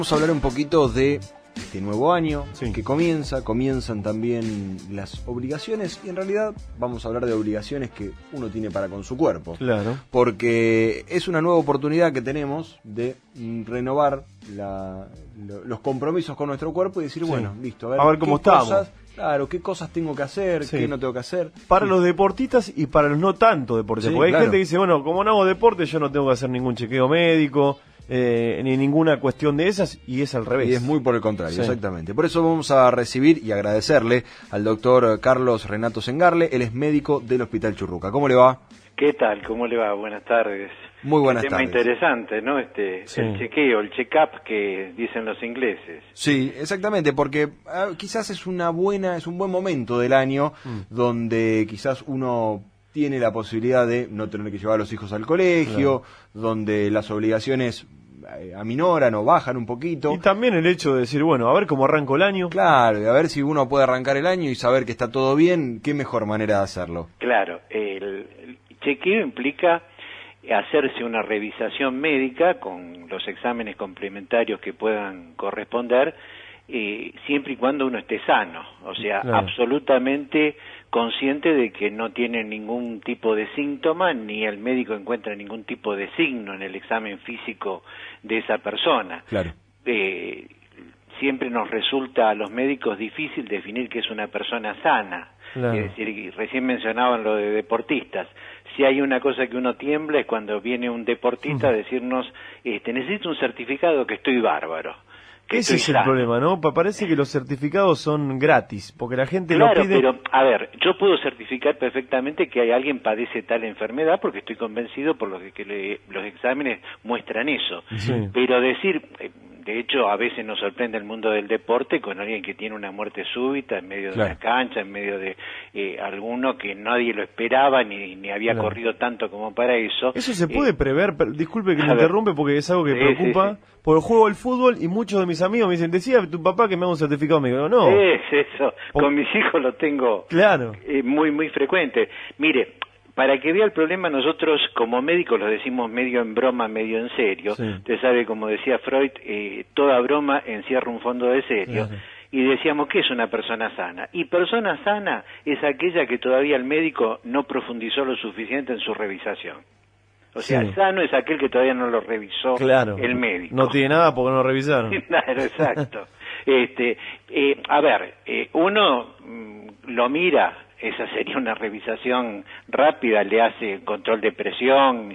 Vamos a hablar un poquito de este nuevo año que comienzan también las obligaciones y en realidad vamos a hablar de obligaciones que uno tiene para con su cuerpo. Claro. Porque es una nueva oportunidad que tenemos de renovar los compromisos con nuestro cuerpo y decir, bueno, listo, a ver cómo estamos. Claro, qué cosas tengo que hacer, qué no tengo que hacer. Para los deportistas y para los no tanto deportistas. Porque hay gente que dice, bueno, como no hago deporte, yo no tengo que hacer ningún chequeo médico. Ni ninguna cuestión de esas, y es al revés. Y es muy por el contrario, exactamente. Por eso vamos a recibir y agradecerle al doctor Carlos Renato Sengarle, él es médico del Hospital Churruca. ¿Cómo le va? ¿Qué tal? ¿Cómo le va? Buenas tardes. Muy buenas tardes. Tema interesante, ¿no? El chequeo, el check-up que dicen los ingleses. Sí, exactamente, porque quizás es un buen momento del año donde quizás uno tiene la posibilidad de no tener que llevar a los hijos al colegio, donde las obligaciones aminoran o bajan un poquito. Y también el hecho de decir, bueno, a ver cómo arranco el año. Claro, y a ver si uno puede arrancar el año y saber que está todo bien, qué mejor manera de hacerlo. Claro, el chequeo implica hacerse una revisación médica con los exámenes complementarios que puedan corresponder, siempre y cuando uno esté sano, o sea, absolutamente consciente de que no tiene ningún tipo de síntoma, ni el médico encuentra ningún tipo de signo en el examen físico de esa persona. Claro. Siempre nos resulta a los médicos difícil definir qué es una persona sana. Claro. Es decir, recién mencionaban lo de deportistas. Si hay una cosa que uno tiembla es cuando viene un deportista a decirnos, necesito un certificado que estoy bárbaro. Ese es el problema, ¿no? Parece que los certificados son gratis, porque la gente lo pide... pero, a ver, yo puedo certificar perfectamente que alguien padece tal enfermedad porque estoy convencido por lo que los exámenes muestran eso. Sí. Pero decir... De hecho, a veces nos sorprende el mundo del deporte con alguien que tiene una muerte súbita en medio de la cancha, en medio de alguno que nadie lo esperaba ni había corrido tanto como para eso. ¿Eso se puede prever? Disculpe que me interrumpe porque es algo que preocupa. Porque juego al fútbol y muchos de mis amigos me dicen, decía tu papá que me haga un certificado. Me digo, no. Es eso. Con mis hijos lo tengo muy, muy frecuente. Mire, para que vea el problema, nosotros como médicos lo decimos medio en broma, medio en serio. Usted sabe, como decía Freud, toda broma encierra un fondo de serio. Y decíamos, ¿qué es una persona sana? Y persona sana es aquella que todavía el médico no profundizó lo suficiente en su revisación. O sea, sano es aquel que todavía no lo revisó el médico. No tiene nada porque no lo revisaron. Claro, exacto. A ver, uno lo mira... Esa sería una revisación rápida, le hace control de presión,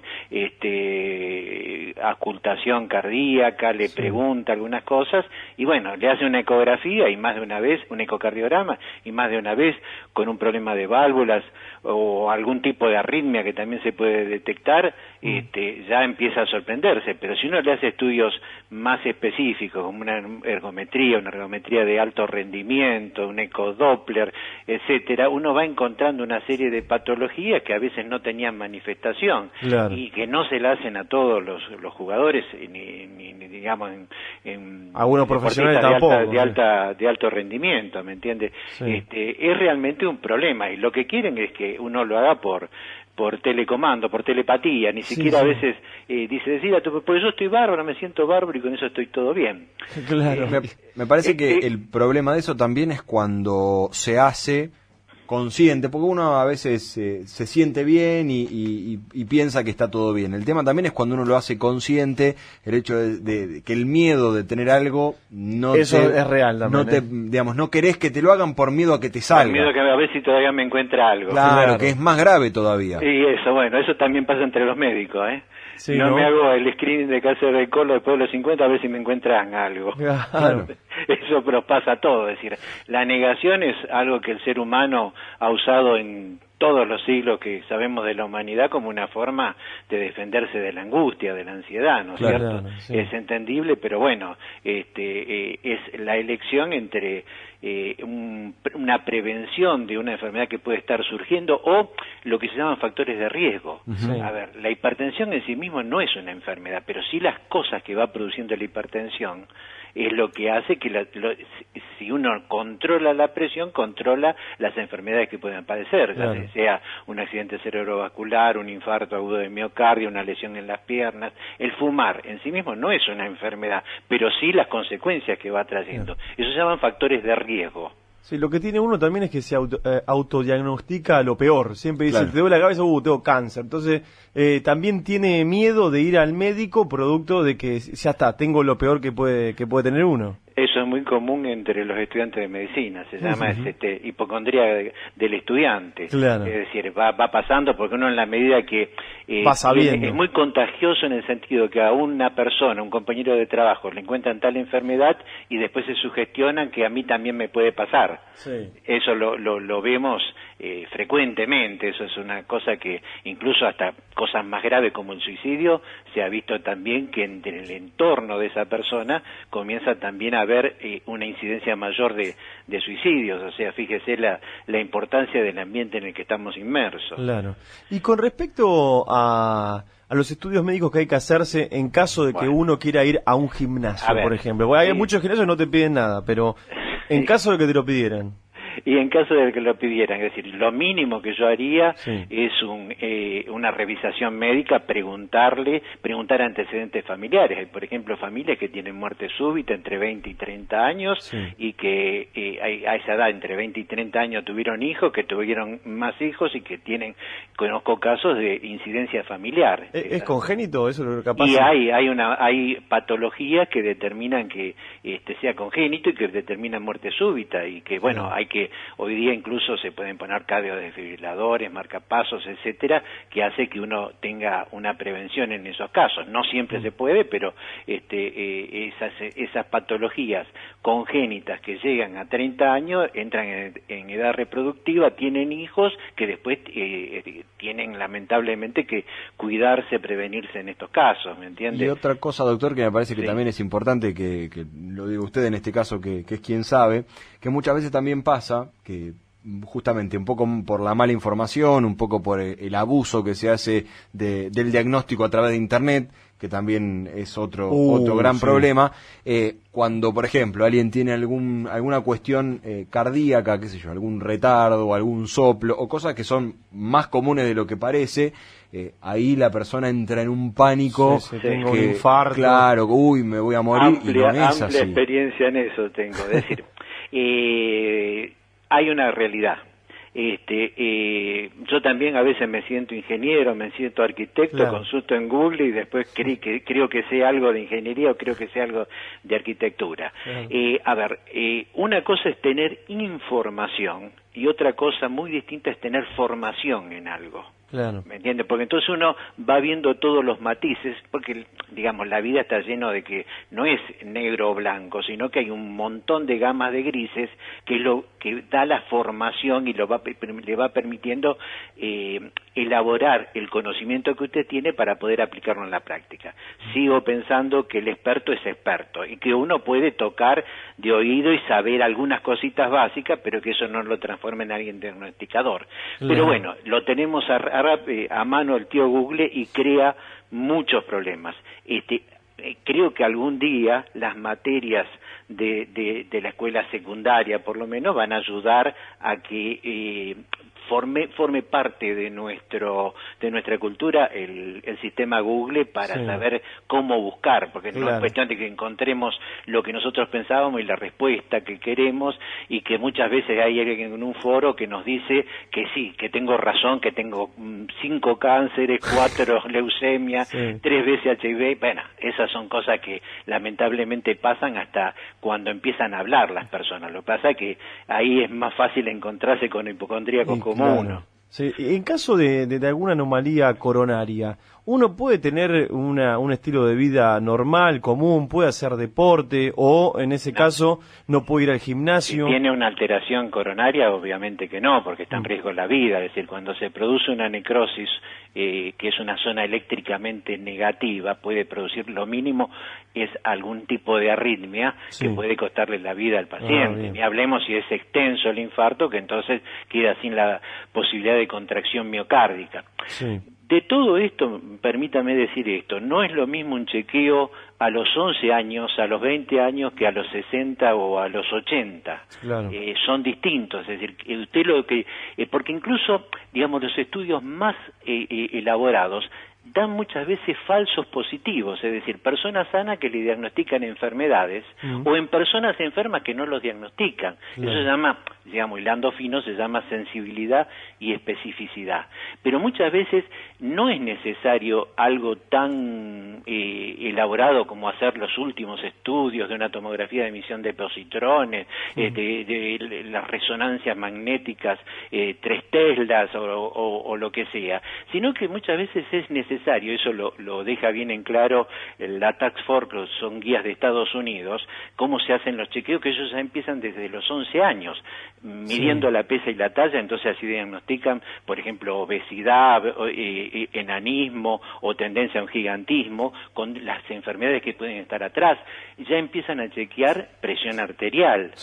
auscultación cardíaca, le pregunta algunas cosas, y bueno, le hace una ecografía y más de una vez, un ecocardiograma, y más de una vez con un problema de válvulas o algún tipo de arritmia que también se puede detectar, ya empieza a sorprenderse, pero si uno le hace estudios más específicos, como una ergometría de alto rendimiento, un ecodoppler, etcétera, uno va encontrando una serie de patologías que a veces no tenían manifestación y que no se la hacen a todos los jugadores ni digamos en algunos profesionales tampoco de alto rendimiento, ¿me entiende? Es realmente un problema y lo que quieren es que uno lo haga por telecomando, por telepatía, ni siquiera a veces decir, pues yo estoy bárbaro, me siento bárbaro y con eso estoy todo bien. Claro. Me parece que el problema de eso también es cuando se hace consciente, porque uno a veces se siente bien y piensa que está todo bien. El tema también es cuando uno lo hace consciente, el hecho de que el miedo de tener algo eso es real también. Digamos, no querés que te lo hagan por miedo a que te salga. Por miedo a que a ver si todavía me encuentra algo. Claro, que es más grave todavía. Y eso también pasa entre los médicos, Sí, no me hago el screening de cáncer de colon después de los 50 a ver si me encuentran algo. Claro. Eso pero pasa todo, es decir, la negación es algo que el ser humano ha usado en todos los siglos que sabemos de la humanidad como una forma de defenderse de la angustia, de la ansiedad, ¿no es cierto? Es entendible, pero bueno, es la elección entre una prevención de una enfermedad que puede estar surgiendo o lo que se llaman factores de riesgo. A ver, la hipertensión en sí mismo no es una enfermedad, pero sí las cosas que va produciendo la hipertensión es lo que hace que si uno controla la presión, controla las enfermedades que pueden padecer, claro, ya sea un accidente cerebrovascular, un infarto agudo de miocardio, una lesión en las piernas. El fumar en sí mismo no es una enfermedad, pero sí las consecuencias que va trayendo. Claro. Eso se llaman factores de riesgo. Sí, lo que tiene uno también es que se autodiagnostica lo peor. Siempre dice, claro, te duele la cabeza, tengo cáncer. Entonces, también tiene miedo de ir al médico producto de que ya está, tengo lo peor que puede tener uno. Eso es muy común entre los estudiantes de medicina, se llama hipocondría del estudiante. Claro. Es decir, va pasando porque uno en la medida que pasa bien, es muy contagioso en el sentido que a una persona, un compañero de trabajo, le encuentran tal enfermedad y después se sugestionan que a mí también me puede pasar. Sí. Eso lo vemos frecuentemente, eso es una cosa que incluso hasta cosas más graves como el suicidio se ha visto también que en el entorno de esa persona comienza también a haber una incidencia mayor de suicidios, o sea, fíjese la importancia del ambiente en el que estamos inmersos. Claro. Y con respecto a los estudios médicos que hay que hacerse en caso de que uno quiera ir a un gimnasio, por ejemplo, porque hay muchos gimnasios que no te piden nada, pero en caso de que te lo pidieran. Y en caso de que lo pidieran, es decir, lo mínimo que yo haría es una revisación médica, preguntar antecedentes familiares. Hay, por ejemplo, familias que tienen muerte súbita entre 20 y 30 años y que a esa edad, entre 20 y 30 años, tuvieron hijos, que tuvieron más hijos y que conozco casos de incidencia familiar. ¿Es congénito eso lo que capaz? Y hay patologías que determinan que sea congénito y que determinan muerte súbita y que, bueno, hoy día incluso se pueden poner cardiodefibriladores, marcapasos, etcétera, que hace que uno tenga una prevención en esos casos. No siempre se puede, pero esas patologías congénitas que llegan a 30 años, entran en edad reproductiva, tienen hijos que después tienen lamentablemente que cuidarse, prevenirse en estos casos, ¿me entiende? Y otra cosa, doctor, que me parece que también es importante, que lo diga usted en este caso, que es quien sabe, que muchas veces también pasa que justamente un poco por la mala información, un poco por el abuso que se hace del diagnóstico a través de Internet, que también es otro gran problema, cuando, por ejemplo, alguien tiene alguna cuestión cardíaca, qué sé yo, algún retardo, algún soplo, o cosas que son más comunes de lo que parece, ahí la persona entra en un pánico, tengo un infarto. Claro, me voy a morir, y no es así. Amplia experiencia en eso tengo, es decir, hay una realidad. Yo también a veces me siento ingeniero, me siento arquitecto, consulto en Google y después creo que sé algo de ingeniería o creo que sé algo de arquitectura. Una cosa es tener información y otra cosa muy distinta es tener formación en algo. Claro. ¿Me entiendes? Porque entonces uno va viendo todos los matices, porque, digamos, la vida está lleno de que no es negro o blanco, sino que hay un montón de gamas de grises que es lo que da la formación y le va permitiendo elaborar el conocimiento que usted tiene para poder aplicarlo en la práctica. Sigo pensando que el experto es experto y que uno puede tocar de oído y saber algunas cositas básicas, pero que eso no lo transforma en alguien diagnosticador. Pero bueno, lo tenemos a mano el tío Google y crea muchos problemas. Creo que algún día las materias de la escuela secundaria, por lo menos, van a ayudar a que forme parte de nuestra cultura el sistema Google para saber cómo buscar, porque no es cuestión de que encontremos lo que nosotros pensábamos y la respuesta que queremos, y que muchas veces hay alguien en un foro que nos dice que sí, que tengo razón, que tengo 5 cánceres, 4 leucemias, 3 veces HIV. Bueno, esas son cosas que lamentablemente pasan hasta cuando empiezan a hablar las personas. Lo que pasa es que ahí es más fácil encontrarse con hipocondríacos como uno. Sí. En caso de alguna anomalía coronaria, ¿uno puede tener un estilo de vida normal, común, puede hacer deporte o, en ese caso, no puede ir al gimnasio? Si tiene una alteración coronaria, obviamente que no, porque está en riesgo la vida. Es decir, cuando se produce una necrosis, que es una zona eléctricamente negativa, puede producir lo mínimo es algún tipo de arritmia que puede costarle la vida al paciente. Ni hablemos si es extenso el infarto, que entonces queda sin la posibilidad de contracción miocárdica. De todo esto, permítame decir esto, no es lo mismo un chequeo a los 11 años, a los 20 años, que a los 60 o a los 80. Claro. Son distintos, es decir, usted lo que... porque incluso, digamos, los estudios más elaborados dan muchas veces falsos positivos, es decir, personas sanas que le diagnostican enfermedades o en personas enfermas que no los diagnostican. Claro. Eso se llama, digamos, hilando fino, se llama sensibilidad y especificidad. Pero muchas veces no es necesario algo tan elaborado como hacer los últimos estudios de una tomografía de emisión de positrones, de las resonancias magnéticas 3 teslas o lo que sea, sino que muchas veces es necesario, eso lo deja bien en claro la Task Force, que son guías de Estados Unidos, cómo se hacen los chequeos, que ellos ya empiezan desde los 11 años, midiendo la pesa y la talla, entonces así diagnostican, por ejemplo, obesidad, enanismo o tendencia a un gigantismo, con las enfermedades que pueden estar atrás. Ya empiezan a chequear presión arterial,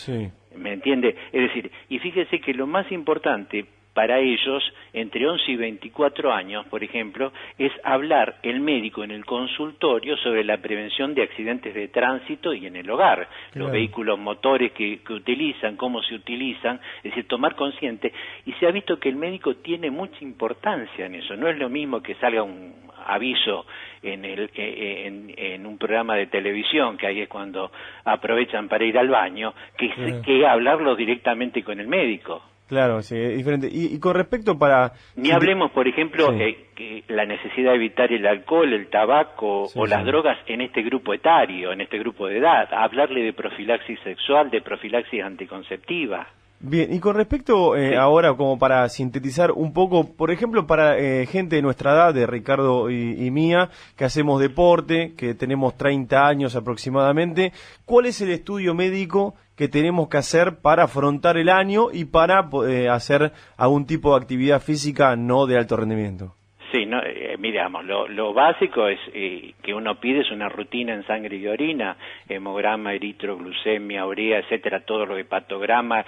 ¿me entiende? Es decir, y fíjese que lo más importante para ellos, entre 11 y 24 años, por ejemplo, es hablar el médico en el consultorio sobre la prevención de accidentes de tránsito y en el hogar, los vehículos motores que utilizan, cómo se utilizan, es decir, tomar consciente, y se ha visto que el médico tiene mucha importancia en eso. No es lo mismo que salga un aviso en un programa de televisión, que ahí es cuando aprovechan para ir al baño, que hablarlo directamente con el médico. Claro, sí, es diferente. Y con respecto para... Ni hablemos, por ejemplo, que la necesidad de evitar el alcohol, el tabaco o las drogas en este grupo etario, en este grupo de edad. Hablarle de profilaxis sexual, de profilaxis anticonceptiva. Bien, y con respecto ahora, como para sintetizar un poco, por ejemplo, para gente de nuestra edad, de Ricardo y mía, que hacemos deporte, que tenemos 30 años aproximadamente, ¿cuál es el estudio médico que tenemos que hacer para afrontar el año y para hacer algún tipo de actividad física no de alto rendimiento? Sí, no, miramos, lo básico es que uno pide es una rutina en sangre y orina, hemograma, eritroglucemia, urea, etcétera, todo lo hepatograma,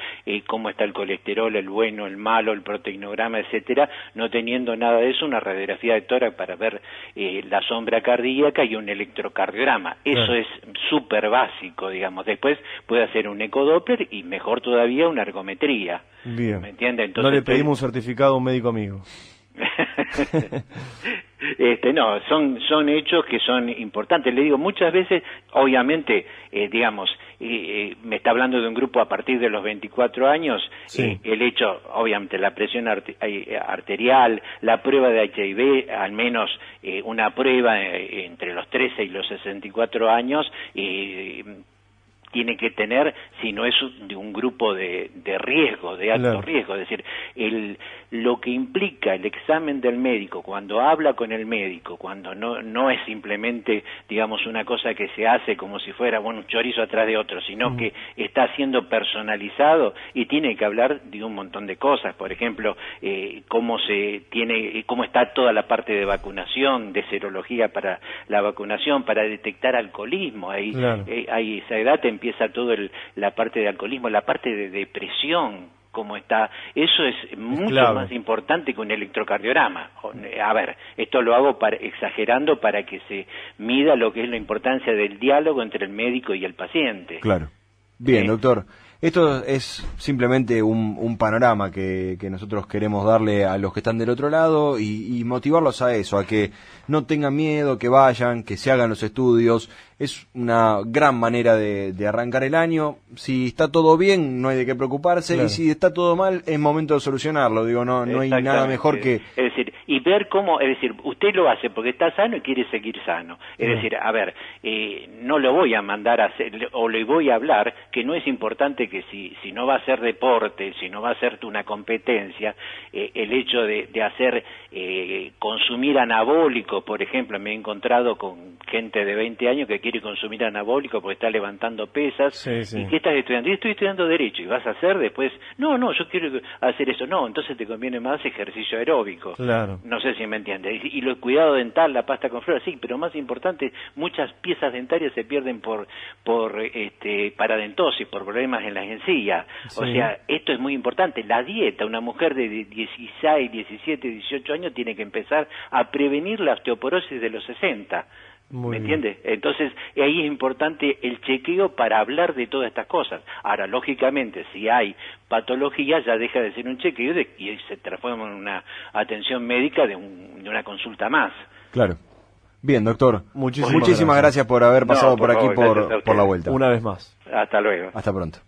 cómo está el colesterol, el bueno, el malo, el proteinograma, etcétera, no teniendo nada de eso, una radiografía de tórax para ver la sombra cardíaca y un electrocardiograma. Eso es súper básico, digamos. Después puede hacer un ecodoppler y mejor todavía una ergometría. Bien. ¿Me entiende? Entonces, no le pedimos un certificado a un médico amigo. No, son hechos que son importantes. Le digo, muchas veces, obviamente, digamos, me está hablando de un grupo a partir de los 24 años, el hecho, obviamente, la presión arterial, la prueba de HIV, al menos una prueba entre los 13 y los 64 años, tiene que tener, si no es de un grupo de riesgo, de alto riesgo, es decir, lo que implica el examen del médico, cuando habla con el médico, cuando no es simplemente, digamos, una cosa que se hace como si fuera, bueno, un chorizo atrás de otro, sino que está siendo personalizado y tiene que hablar de un montón de cosas, por ejemplo, cómo está toda la parte de vacunación, de serología para la vacunación, para detectar alcoholismo, ahí esa edad empieza todo la parte de alcoholismo, la parte de depresión, cómo está, eso es mucho más importante que un electrocardiograma. A ver, esto lo hago exagerando para que se mida lo que es la importancia del diálogo entre el médico y el paciente. Claro. Bien, doctor. Esto es simplemente un panorama que nosotros queremos darle a los que están del otro lado y motivarlos a eso, a que no tengan miedo, que vayan, que se hagan los estudios. Es una gran manera de arrancar el año. Si está todo bien, no hay de qué preocuparse, y si está todo mal, es momento de solucionarlo. Digo, no hay nada mejor que... Es decir, y ver cómo, es decir, usted lo hace porque está sano y quiere seguir sano. Es decir, a ver, no lo voy a mandar a hacer, o le voy a hablar, que no es importante que si no va a hacer deporte, si no va a hacer una competencia, el hecho de hacer, consumir anabólicos, por ejemplo, me he encontrado con gente de 20 años que quiere consumir anabólico porque está levantando pesas. ¿Y qué estás estudiando? Yo estoy estudiando Derecho. ¿Y vas a hacer después? No, yo quiero hacer eso. No, entonces te conviene más ejercicio aeróbico. Claro. Claro. No sé si me entiende. Y el cuidado dental, la pasta con flora, sí, pero más importante, muchas piezas dentarias se pierden por paradentosis, por problemas en las encías. Sí. O sea, esto es muy importante. La dieta, una mujer de 16, 17, 18 años tiene que empezar a prevenir la osteoporosis de los 60. ¿Me entiende? Entonces, ahí es importante el chequeo para hablar de todas estas cosas. Ahora, lógicamente, si hay patología, ya deja de ser un chequeo y se transforma en una atención médica de una consulta más. Claro. Bien, doctor. Muchísimas gracias por haber pasado por aquí por la vuelta. Una vez más. Hasta luego. Hasta pronto.